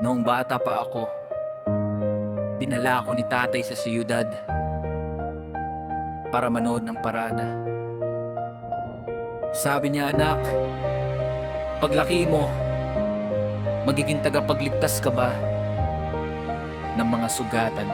Noong bata pa ako, dinala ako ni tatay sa siyudad para manood ng parada. Sabi niya, anak, paglaki mo, magiging tagapagligtas ka ba ng mga sugatan?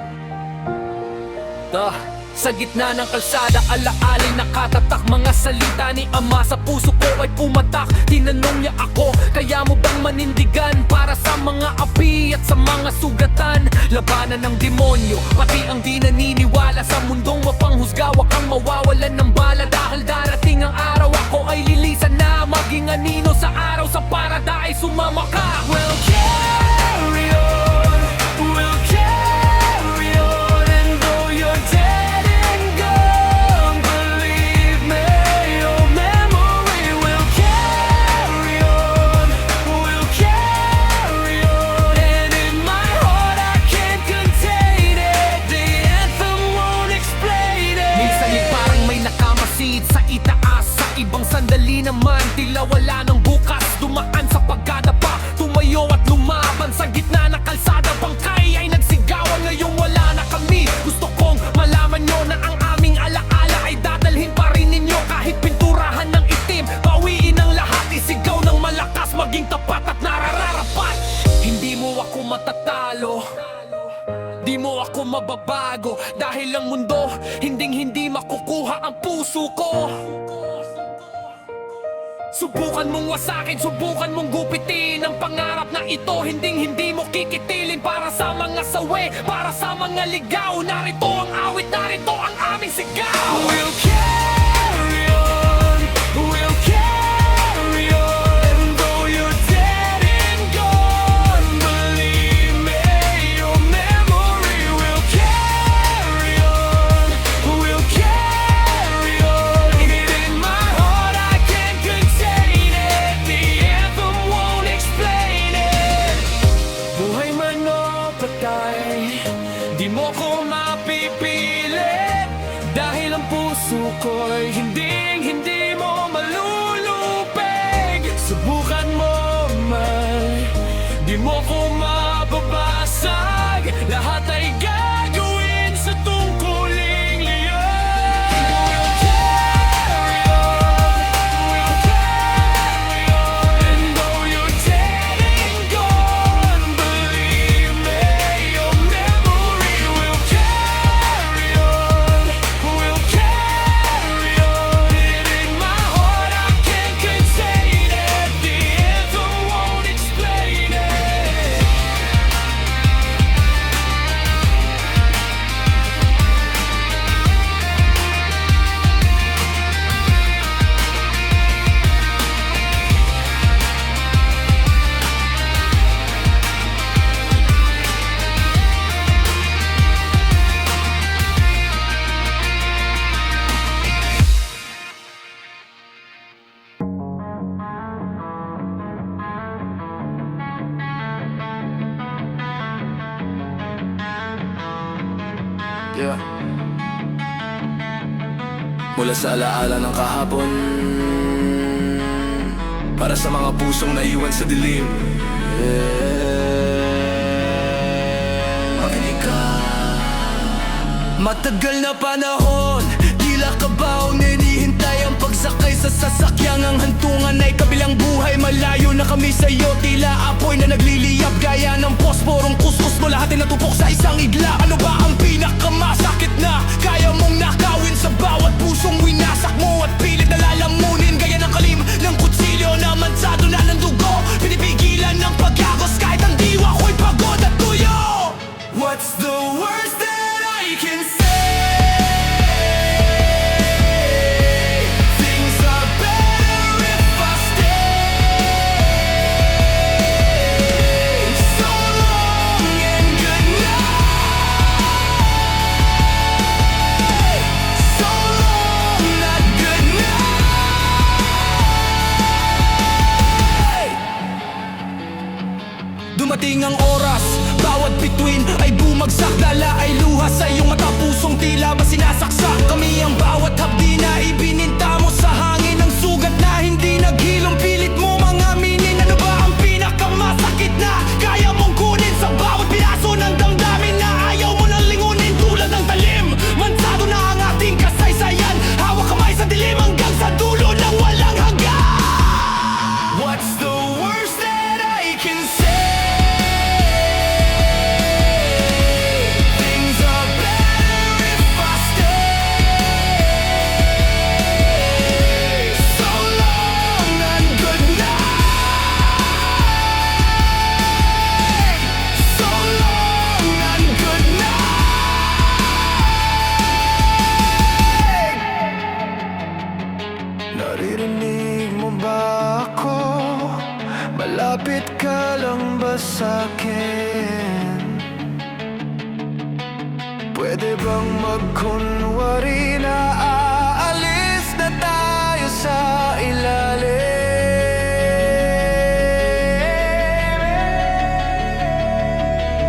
Sa gitna ng kalsada, alaalay nakatatak mga salita ni ama sa puso ko ay pumatak. Tinanong niya ako, kaya mo bang manindigan para sa mga api at sa mga sugatan? Labanan ng demonyo, pati ang di naniniwala sa mundong mapanghusga. Wag kang mawawalan ng bala dahil darating ang araw ako ay lilisan na maging anino sa araw sa paradise. Sumama ka. We'll carry on, we'll carry on, and though you're dead and gone, believe me, your memory will carry on, we'll carry on, and in my heart I can't contain it, the anthem won't explain it. Minsan yung parang may nakamasid sa itaas, sa ibang sandali naman tila wala ng bukas. Dumaan sa pagkadapa, tumayo at lumaban sa gitna ng kalsada. Bangkay ay nagsigawan, ngayong wala na kami. Gusto kong malaman nyo na ang aming alaala ay dadalhin pa rin ninyo. Kahit pinturahan ng itim, bawiin ang lahat. Isigaw ng malakas, maging tapat at nararapat. Hindi mo ako matatalo, di mo ako mababago, dahil ang mundo hinding-hindi makukuha ang puso ko. Subukan mong wasakin, subukan mong gupitin ang pangarap na ito. Hinding-hindi mo kikitilin para sa mga sawi, para sa mga ligaw. Narito ang awit, narito ang aming sigaw. We'll carry on, we'll carry on, and though you're dead and gone, believe me, your memory will carry on, we'll carry on, and in my heart I can't contain it, the anthem won't explain it. Buhay man o patay, di mo ko mapipilit, dahil ang puso ko'y hinding-hindi mo malulupig. Subukan mo man, di mo ko mababasag, lahat ay gagawin sa tungkuling liyan. We'll carry on, we'll carry on, and though you're dead and gone, believe me, your memory will carry on, we'll carry on, and in my heart I can't contain it, the anthem won't explain it. Yeah. Mula sa alaala ng kahapon, para sa mga pusong naiwan sa dilim, makinig ka. Matagal na panahon, tila kabaw hinihintay ang pagsakay sa sasakyang. Ang hantungan ay kabilang buhay, malayo na kami sa'yo. Tila apoy na nagliliyap gaya ng posporong kuskus mo. Lahat ay natupok sa isang igla. Ano ba ang pinakamasakit na kaya mong nakawin sa bawat pusong winasak mo at pilit na lalamunin gaya ng kalim ng kutsilyo na mansado na ng dugo? Pinipigilan ng pagkagos kahit ang diwa ko'y pagod at tuyo. What's the worst that I can say? Things are better if I stay. So long and good night. So long, not good night. Dumating ang oras, bawat bituin ay bumagsak. Dala ay luha sa iyong mata, pusong tila ba sinasaksak. Kami ang bawat hapdi na ibininta mo sa hangin. Ang sugat na hindi naghilom, pilit mo mga minin. Ano ba ang pinakamasakit na kaya mong kunin? sa'kin? Pwede bang magkunwari na aalis na tayo sa ilalim?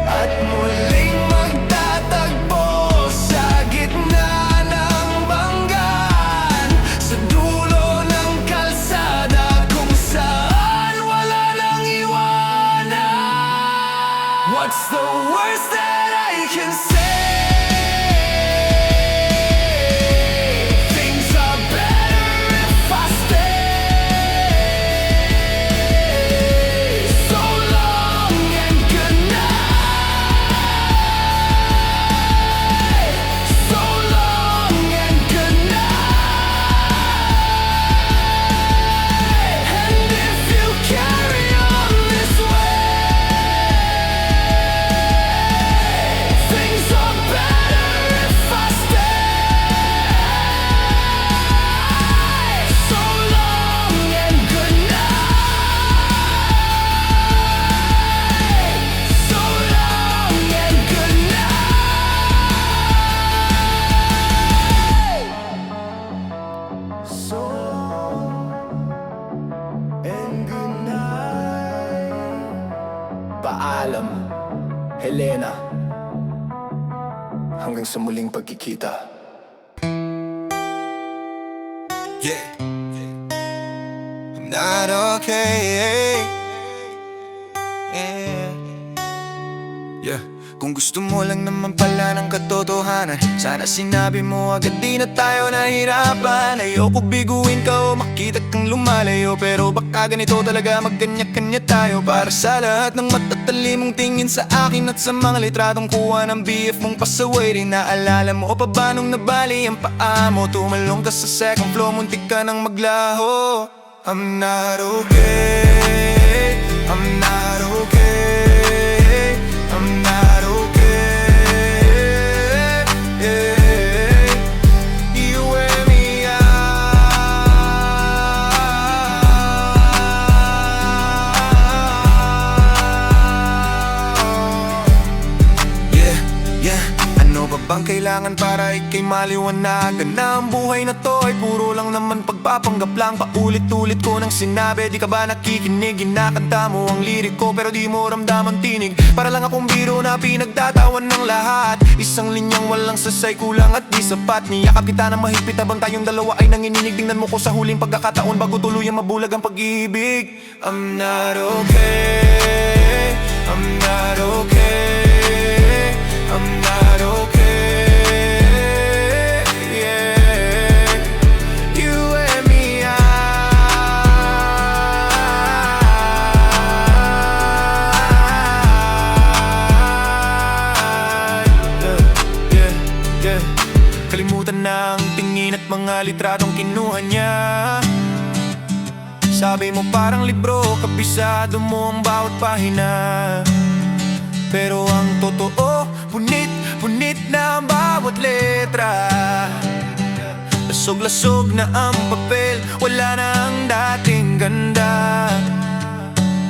At muling magtatagpo sa gitna ng banggan, sa dulo ng kalsada kung saan wala nang iwanan. What's the worst that I can say? Things are better if I stay. So long and good night. So long and good night. And if you carry on this way, things are better if I stay. So long and good night. So long and good night. So and good night. Paalam, Helena. Hanggang sa muling pagkikita. Yeah, I'm not okay. Yeah, kung gusto mo lang naman pala ng katotohanan, sana sinabi mo agad, di na tayo nahirapan. Ayoko biguin ka o makita kang lumalayo, pero baka ganito talaga magkanya-kanya tayo. Para sa lahat ng matatalimong tingin sa akin at sa mga litratong kuha ng BF mong pasaway, rin naalala mo o pa ba nung nabali ang paa mo? Tumalong ka sa second floor, muntik ka nang maglaho. I'm not okay, I'm not okay, I'm not okay. Yeah. You wear me out. Yeah, yeah. Ano ba bang kailangan para ika'y maliwanagan na ang buhay na to ay puro lang naman pagpapanggap lang? Paulit-ulit ko nang sinabi, di ka ba nakikinig? Kinakanta mo ang lirik ko pero di mo ramdam ang tinig. Para lang akong biro na pinagtatawan ng lahat, isang linyang walang sasay, kulang at di sapat. Niyakap kita na mahigpit habang tayong dalawa ay nanginginig. Tingnan mo ko sa huling pagkakataon bago tuluyang mabulag ang pag-ibig. I'm not okay, I'm not okay, I'm not okay. Yeah, you wear me out. Yeah, yeah. Kalimutan na ang tingin at mga litratong kinuha niya. Sabi mo parang libro, kabisado mo ang bawat pahina. Pero ang totoo, punit na ang bawat letra. Lasog-lasog na ang papel, wala na ang dating ganda.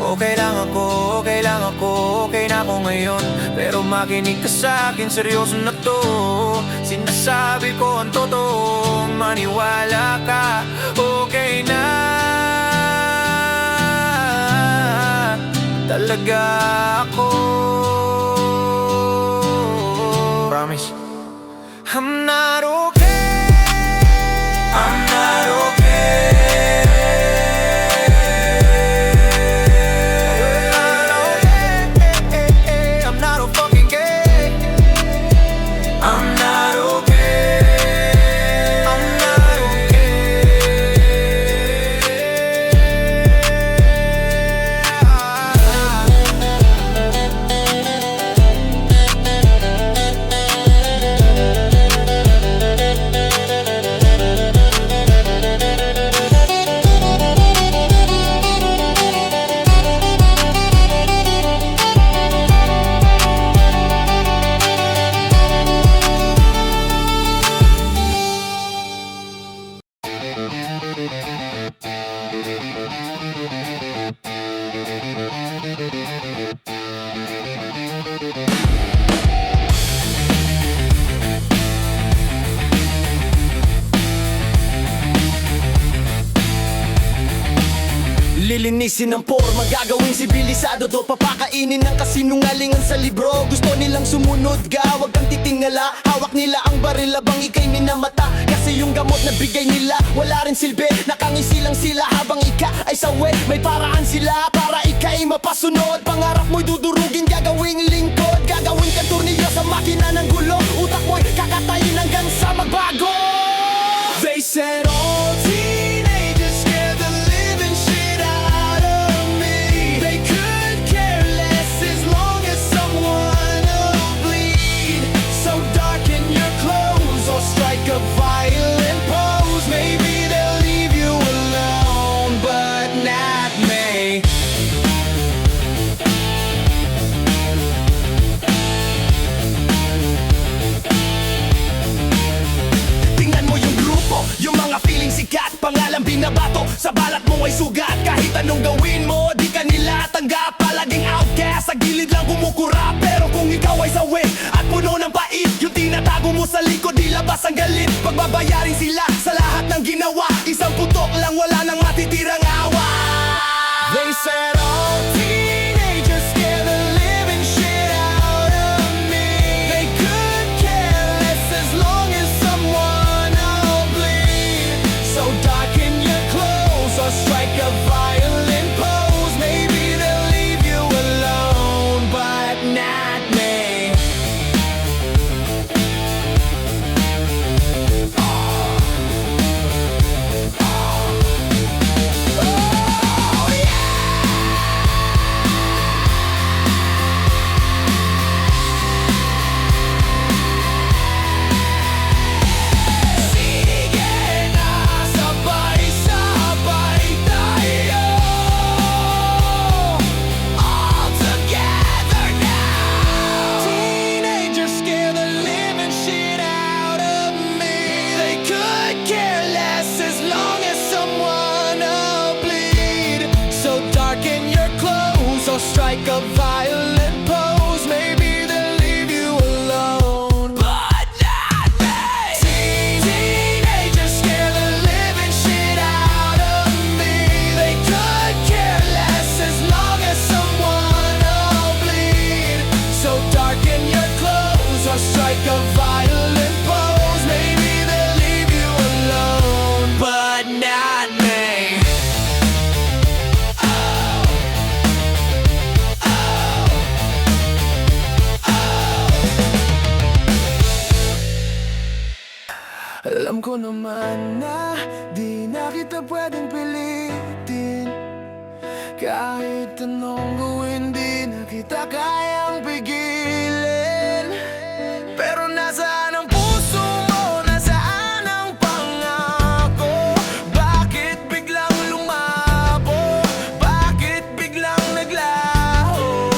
Okay lang ako, okay lang ako, okay na ako ngayon. Pero makinig ka sa akin, seryoso na to. Sinasabi ko ang totoo, maniwala ka, okay na talaga ako. Promise. I'm not okay, I'm not okay, I'm not fucking gay. I'm not okay, I'm not okay. Lilinisin ang forma, gagawing sibilisado do. Papakainin ng kasinungalingan sa libro. Gusto nilang sumunod ka, wag kang titingala. Hawak nila ang baril habang ika'y minamata. Kasi yung gamot na bigay nila, wala rin silbi. Nakangisi lang sila habang ika ay sawi. May paraan sila para ika'y mapasunod. Pangarap mo'y dudurugin, gagawing lingkod. Gagawin ka tornilyo sa makina ng gulo. Utak mo'y kakatayin hanggang sa magbago. They said all teenagers scared the living shit out of me. They could care less as long as someone will bleed. So darken your clothes or strike a violent pose. Maybe they'll leave you alone, but not me. Tingnan mo yung grupo, yung mga feeling sikat. Pangalan binabato, sa balat mo ay sugat. Kahit anong gawin mo, di ka nila tanggap. Palaging outcast, sa gilid lang kumukura. Pero kung ikaw ay sawi at puno ng pait, yung tinatago mo sa likod, di labas ang galit. Pagbabayarin sila sa lahat ng ginawa. Isang putok lang, wala nang matitirang awa. They said all teenagers scare the living shit out of me. They could care less as long as someone will bleed. So darken your clothes or strike a violent pose. Maybe they'll leave you alone, but not me. Oh yeah! Sige na, sabay-sabay tayo. All together now. Teenagers scare the living shit out of me. They could care less as long as someone will bleed. So darken your clothes or strike a violent pose. Maybe they'll leave you alone, but not me. Teenagers scare the living shit out of me. They could care less as long as someone will bleed. So darken your clothes or strike a violent pose. Maybe they'll leave you alone, but not me. Alam ko naman na di na kita pwedeng pilitin. Kahit anong gawin, di na kita kayang pigilin. Pero nasaan ang puso mo? Nasaan ang pangako? Bakit biglang lumabo? Bakit biglang naglaho?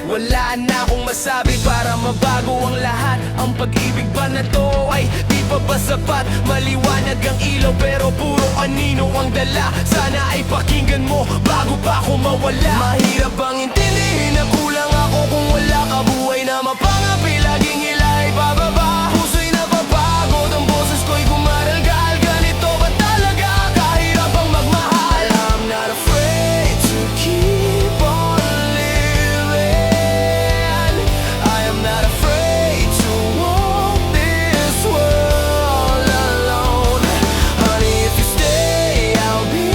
Wala na akong masabi para mabago ang lahat. Ang pag-ibig ba na to ay di pa ba sapat? Maliwanag ang ilaw pero puro anino ang dala. Sana ay pakinggan mo bago pa ako mawala. Mahirap bang intindihin na kulang ako kung wala ka? Buhay na mapangapi, laging hilay pababa. Puso'y napapagod, ang boses ko'y gumaralgal. Ganito ba talaga kahirap ang magmahal? I'm not afraid to keep on living. I am not afraid to walk this world alone. Honey, if you stay, I'll be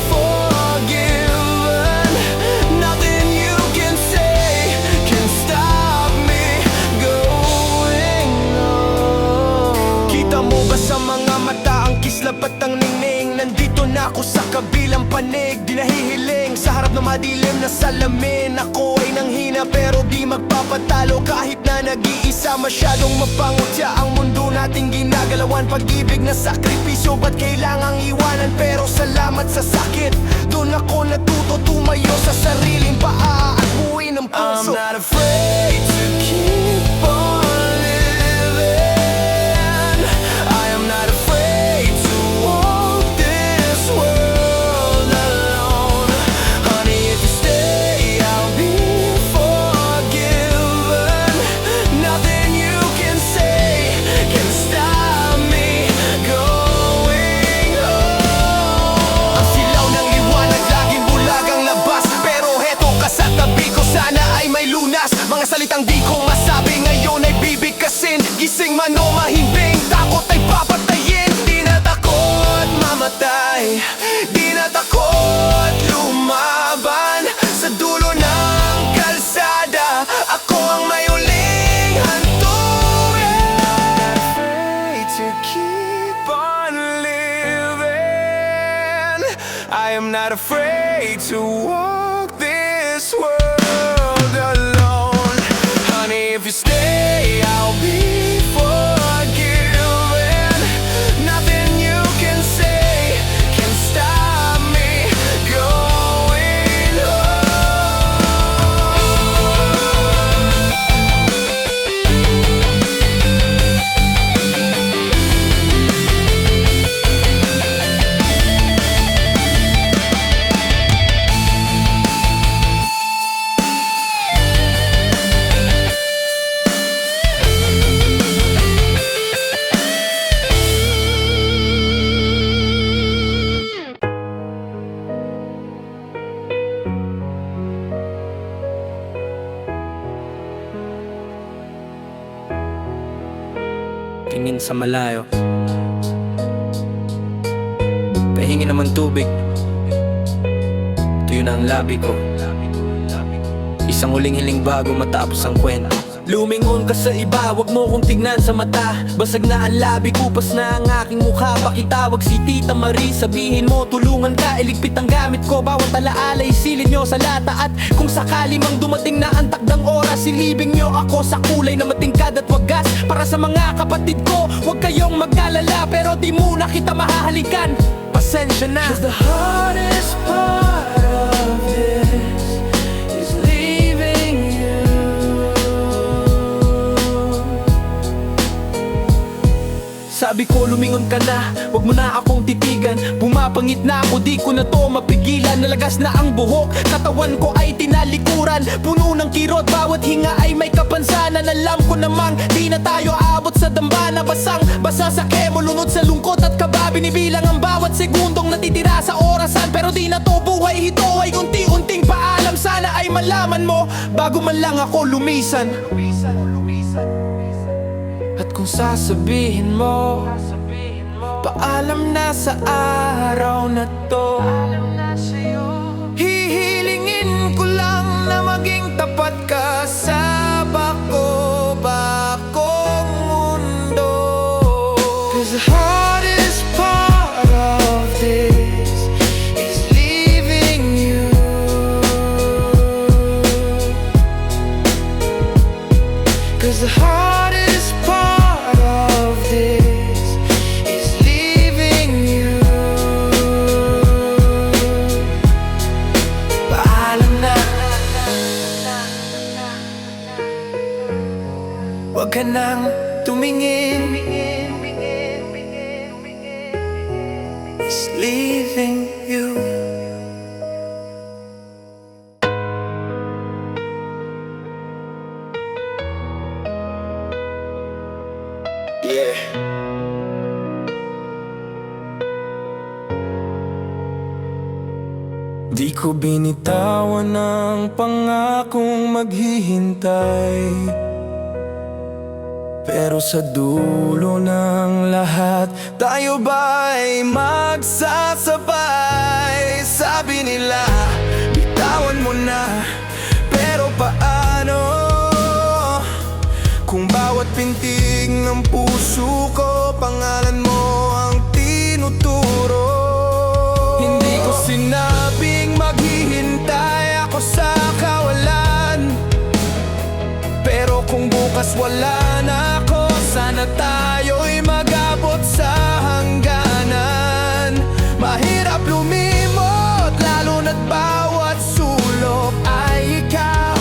forgiven. Nothing you can say can stop me going on. Kita mo ba sa mga mata ang kislap at ang ningning? Nandito na ako sa kabilang panig. Di nahihiling sa harap ng madilim na salamin. Ako ay nanghina pero di magpapatalo. Kahit na nag-iisa, masyadong mapangutya ang mundo nating ginagalawan. Pag-ibig na sakripisyo, ba't kailangang iwanan? Pero salamat sa sakit, doon ako natuto tumayo sa sariling paa at buuin ang puso. I'm not afraid to keep on living. I am not afraid to walk this world alone. Honey, if you stay, I'll be forgiven. tumingin sa malayo. Pahingi naman tubig, tuyo na ang labi ko. Isang huling hiling bago matapos ang kwento. Lumingon ka sa iba, wag mo kong tignan sa mata. Basag na ang labi, kupas na ang aking mukha. Pakitawag si Tita Marie, sabihin mo tulungan ka. Iligpit ang gamit ko, bawat alaala isilid nyo sa lata. At kung sakali mang dumating na ang takdang oras, silibing nyo ako sa kulay na matingkad at wagas. Para sa mga kapatid ko, wag kayong mag-alala, pero di muna kita mahahalikan. Pasensya na. 'Cause the hardest part of this is leaving you. Sabi ko lumingon ka na, wag mo na akong titigan. Pumapangit na ako, di ko na to mapigilan. Nalagas na ang buhok, katawan ko ay tinalikuran. Puno ng kirot, bawat hinga ay may kapansanan. Alam ko namang di na tayo aabot sa dambana. Basang basa sa kemo, lunod sa lungkot at kaba. Binibilang ang bawat segundong natitira sa orasan. Pero di na to buhay, ito ay unti-unting paalam. Sana ay malaman mo, bago man lang ako lumisan. At kung sasabihin mo, paalam na sa araw na to, hihilingin ko lang na maging tapat ka sa bako-bakong mundo. 'Cause the hardest part of this is leaving you. 'Cause the hardest part of this is leaving you. Paalam na, wag ka nang tumingin. It's leaving you. Yeah. Di ko binitawan ang pangakong maghihintay, pero sa dulo ng lahat, tayo ba'y magsasabay? Sabi nila, bitawan mo na, pero paano? Kung bawat pintig ng puso ko, pangalan mo ang tinuturo. Hindi ko sinabing maghihintay ako sa kawalan, pero kung bukas wala na ako, sana tayo'y mag-abot sa hangganan. Mahirap lumimot, lalo na't bawat sulok ay ikaw.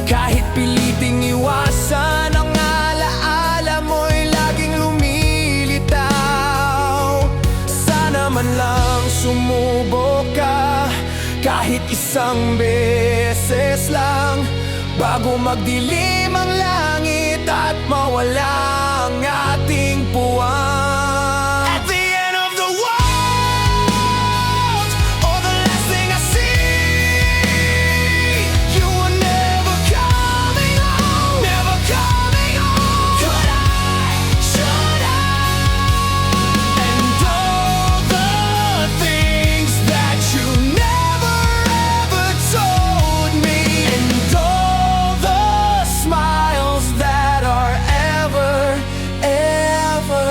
Kahit piliting iwasan, ang alaala mo'y laging lumilitaw. Sana man lang sumubok ka, kahit isang beses lang, bago magdilim ang langit at mawala ang ating puwang. At the end of the world, oh, the last thing I see, you were never coming home, never coming home. Could I, should I? And all the things that you never ever told me, and all the smiles that are ever, ever.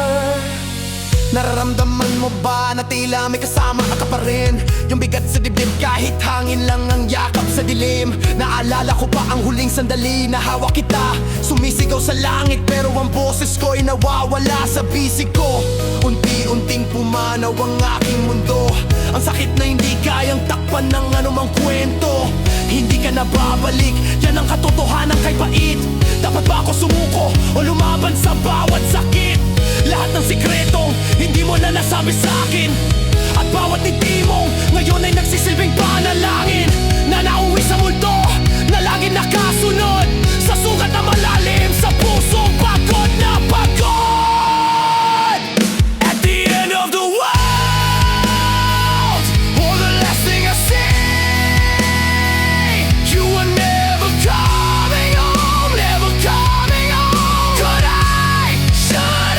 Nararamdaman mo ba na tila may kasama ka pa rin? Yung bigat sa dibdib kahit hangin lang ang yakap sa dilim. Naalala ko pa ang huling sandali na hawak kita, sumisigaw sa langit pero ang boses ko'y nawawala sa bisig ko. Unti-unting pumanaw ang aking mundo, ang sakit na hindi kayang takpan ng anumang kwento. Hindi ka na babalik, yan ang katotohanan kay pait. Dapat ba ako sumuko o lumaban sa bawat sakit? Lahat ng sikretong hindi mo na nasabi sa akin, at bawat ngiti mong ngayon ay nagsisilbing panalangin, na nauwi sa mundo na lagi nakasunod sa sugat na malalim sa pusong pagod na pagod. At the end of the world, oh, the last thing I see, you were never coming home, never coming home. Could I, should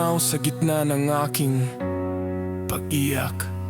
tanaw sa gitna ng aking pag-iyak.